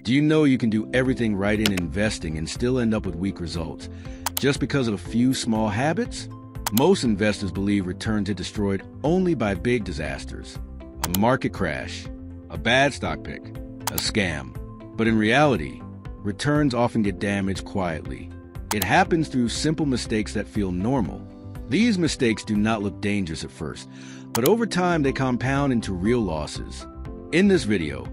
Do you know you can do everything right in investing and still end up with weak results just because of a few small habits? Most investors believe returns are destroyed only by big disasters, a market crash, a bad stock pick, a scam. But in reality, returns often get damaged quietly. It happens through simple mistakes that feel normal. These mistakes do not look dangerous at first, but over time they compound into real losses. In this video,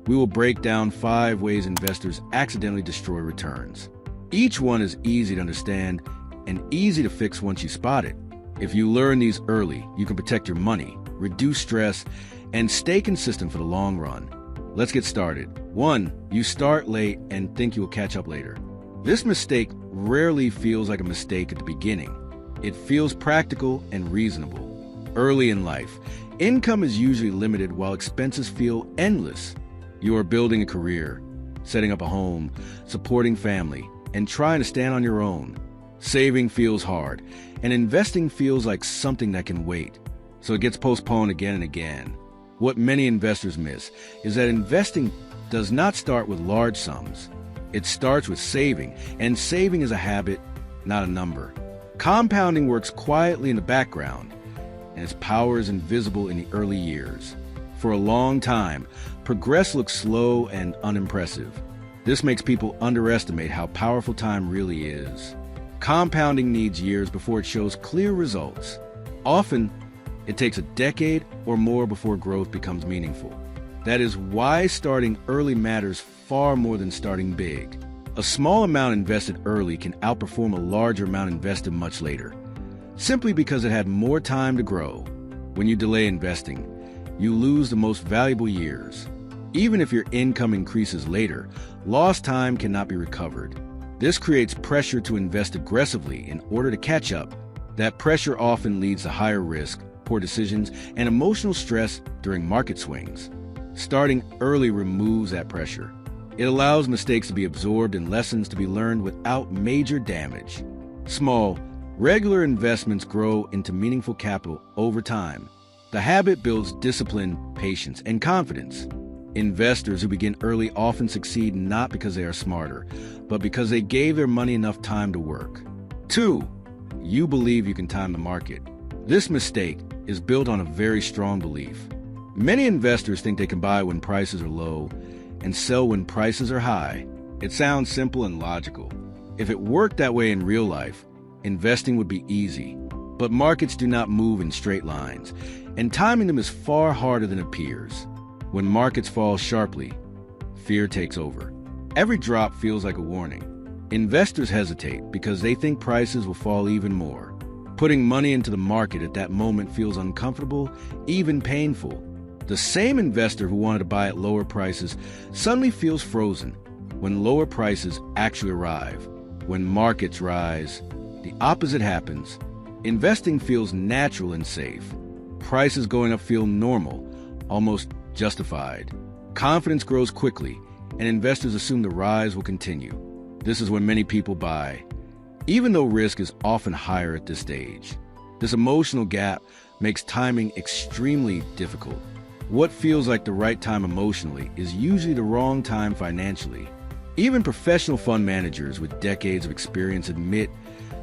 we will break down 5 ways investors accidentally destroy returns. Each one is easy to understand and easy to fix once you spot it. If you learn these early, you can protect your money, reduce stress, and stay consistent for the long run. Let's get started. 1. You start late and think you'll catch up later. This mistake rarely feels like a mistake at the beginning. It feels practical and reasonable. Early in life, income is usually limited while expenses feel endless. You are building a career, setting up a home, supporting family, and trying to stand on your own. Saving feels hard, and investing feels like something that can wait, so it gets postponed again and again. What many investors miss is that investing does not start with large sums. It starts with saving, and saving is a habit, not a number. Compounding works quietly in the background, and its power is invisible in the early years. For a long time, progress looks slow and unimpressive. This makes people underestimate how powerful time really is. Compounding needs years before it shows clear results. Often, it takes a decade or more before growth becomes meaningful. That is why starting early matters far more than starting big. A small amount invested early can outperform a larger amount invested much later, simply because it had more time to grow. When you delay investing, you lose the most valuable years. Even if your income increases later, lost time cannot be recovered. This creates pressure to invest aggressively in order to catch up. That pressure often leads to higher risk, poor decisions, and emotional stress during market swings. Starting early removes that pressure. It allows mistakes to be absorbed and lessons to be learned without major damage. Small, regular investments grow into meaningful capital over time. The habit builds discipline, patience, and confidence. Investors who begin early often succeed not because they are smarter, but because they gave their money enough time to work. 2. You believe you can time the market. This mistake is built on a very strong belief. Many investors think they can buy when prices are low and sell when prices are high. It sounds simple and logical. If it worked that way in real life, investing would be easy. But markets do not move in straight lines, and timing them is far harder than it appears. When markets fall sharply, fear takes over. Every drop feels like a warning. Investors hesitate because they think prices will fall even more. Putting money into the market at that moment feels uncomfortable, even painful. The same investor who wanted to buy at lower prices suddenly feels frozen when lower prices actually arrive. When markets rise, the opposite happens. Investing feels natural and safe. Prices going up feel normal, almost justified. Confidence grows quickly, and investors assume the rise will continue. This is when many people buy, even though risk is often higher at this stage. This emotional gap makes timing extremely difficult. What feels like the right time emotionally is usually the wrong time financially. Even professional fund managers with decades of experience admit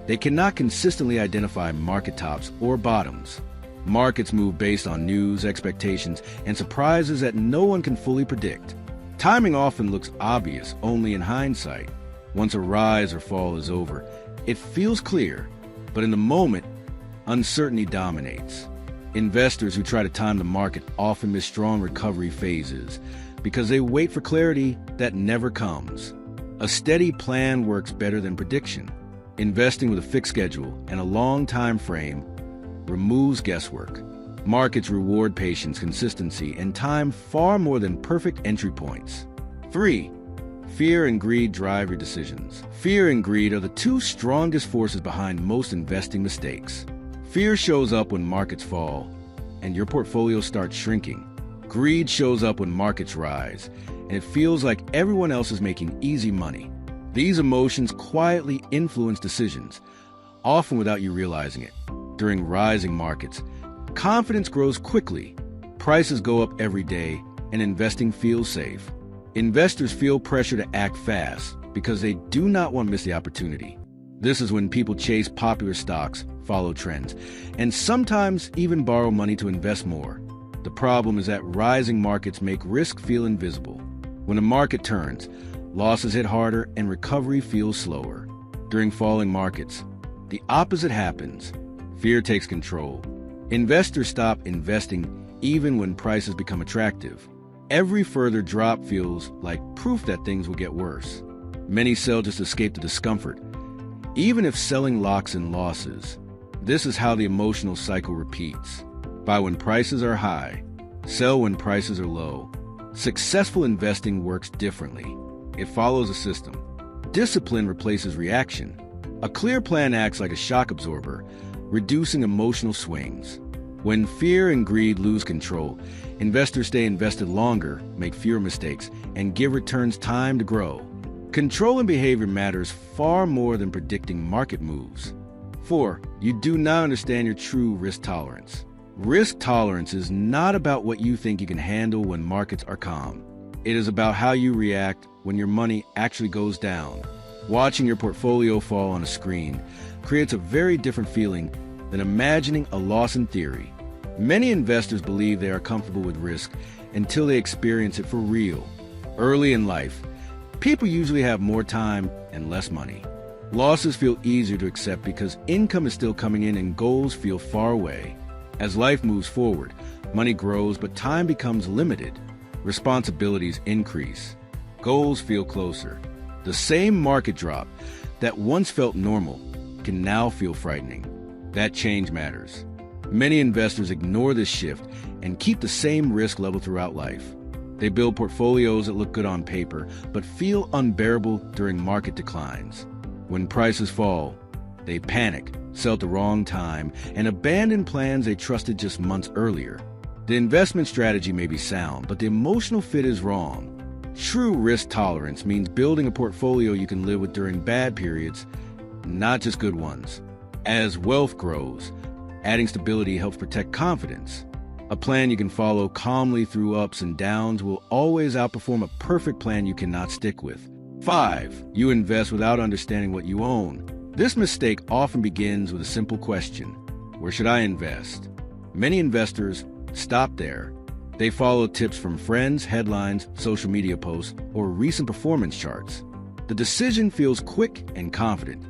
they cannot consistently identify market tops or bottoms. Markets move based on news, expectations, and surprises that no one can fully predict. Timing often looks obvious only in hindsight. Once a rise or fall is over, it feels clear, but in the moment, uncertainty dominates. Investors who try to time the market often miss strong recovery phases because they wait for clarity that never comes. A steady plan works better than prediction. Investing with a fixed schedule and a long time frame removes guesswork. Markets reward patience, consistency, and time far more than perfect entry points. 3. Fear and greed drive your decisions. Fear and greed are the 2 strongest forces behind most investing mistakes. Fear shows up when markets fall, and your portfolio starts shrinking. Greed shows up when markets rise, and it feels like everyone else is making easy money. These emotions quietly influence decisions, often without you realizing it. During rising markets, confidence grows quickly, prices go up every day, and investing feels safe. Investors feel pressure to act fast because they do not want to miss the opportunity. This is when people chase popular stocks, follow trends, and sometimes even borrow money to invest more. The problem is that rising markets make risk feel invisible. When a market turns, losses hit harder and recovery feels slower. During falling markets, the opposite happens. Fear takes control. Investors stop investing even when prices become attractive. Every further drop feels like proof that things will get worse. Many sell just to escape the discomfort, even if selling locks in losses. This is how the emotional cycle repeats. Buy when prices are high, sell when prices are low. Successful investing works differently. It follows a system. Discipline replaces reaction. A clear plan acts like a shock absorber, reducing emotional swings. When fear and greed lose control, investors stay invested longer, make fewer mistakes, and give returns time to grow. Control in behavior matters far more than predicting market moves. 4. You do not understand your true risk tolerance. Risk tolerance is not about what you think you can handle when markets are calm. It is about how you react when your money actually goes down. Watching your portfolio fall on a screen creates a very different feeling than imagining a loss in theory. Many investors believe they are comfortable with risk until they experience it for real. Early in life, people usually have more time and less money. Losses feel easier to accept because income is still coming in and goals feel far away. As life moves forward, money grows, but time becomes limited. Responsibilities increase. Goals feel closer. The same market drop that once felt normal can now feel frightening. That change matters. Many investors ignore this shift and keep the same risk level throughout life. They build portfolios that look good on paper, but feel unbearable during market declines. When prices fall, they panic, sell at the wrong time, and abandon plans they trusted just months earlier. The investment strategy may be sound, but the emotional fit is wrong. True risk tolerance means building a portfolio you can live with during bad periods, not just good ones. As wealth grows, adding stability helps protect confidence. A plan you can follow calmly through ups and downs will always outperform a perfect plan you cannot stick with. 5. You invest without understanding what you own. This mistake often begins with a simple question: where should I invest? Many investors stop there. They follow tips from friends, headlines, social media posts, or recent performance charts. The decision feels quick and confident,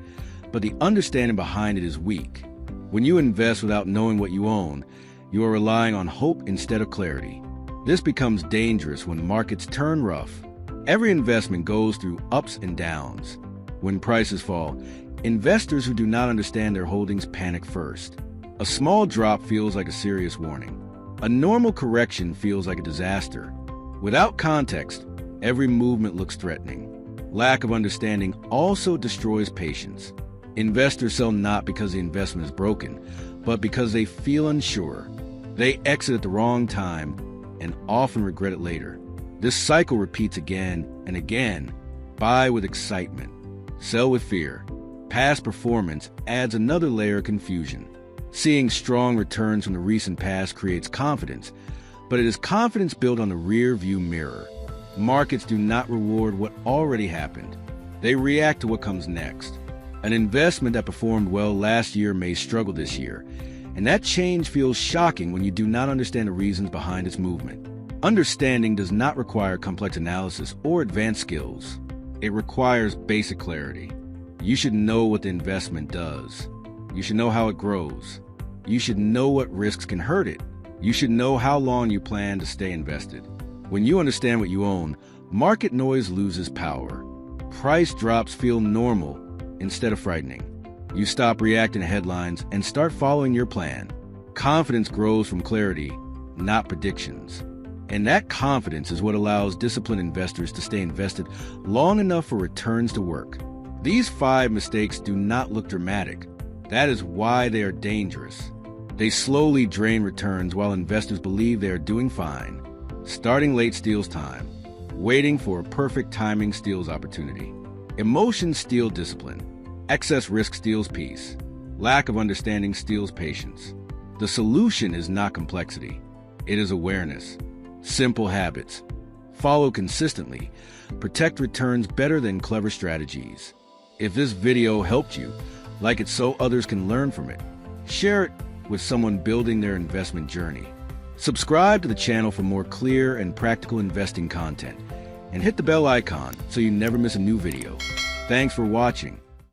but the understanding behind it is weak. When you invest without knowing what you own, you are relying on hope instead of clarity. This becomes dangerous when markets turn rough. Every investment goes through ups and downs. When prices fall, investors who do not understand their holdings panic first. A small drop feels like a serious warning. A normal correction feels like a disaster. Without context, every movement looks threatening. Lack of understanding also destroys patience. Investors sell not because the investment is broken, but because they feel unsure. They exit at the wrong time and often regret it later. This cycle repeats again and again. Buy with excitement, sell with fear. Past performance adds another layer of confusion. Seeing strong returns from the recent past creates confidence, but it is confidence built on the rear-view mirror. Markets do not reward what already happened. They react to what comes next. An investment that performed well last year may struggle this year, and that change feels shocking when you do not understand the reasons behind its movement. Understanding does not require complex analysis or advanced skills. It requires basic clarity. You should know what the investment does. You should know how it grows. You should know what risks can hurt it. You should know how long you plan to stay invested. When you understand what you own, market noise loses power. Price drops feel normal instead of frightening. You stop reacting to headlines and start following your plan. Confidence grows from clarity, not predictions. And that confidence is what allows disciplined investors to stay invested long enough for returns to work. These 5 mistakes do not look dramatic. That is why they are dangerous. They slowly drain returns while investors believe they are doing fine. Starting late steals time. Waiting for perfect timing steals opportunity. Emotions steal discipline. Excess risk steals peace. Lack of understanding steals patience. The solution is not complexity. It is awareness. Simple habits. follow consistently protect returns better than clever strategies. If this video helped you, like it so others can learn from it. Share it with someone building their investment journey. Subscribe to the channel for more clear and practical investing content, and hit the bell icon so you never miss a new video. Thanks for watching.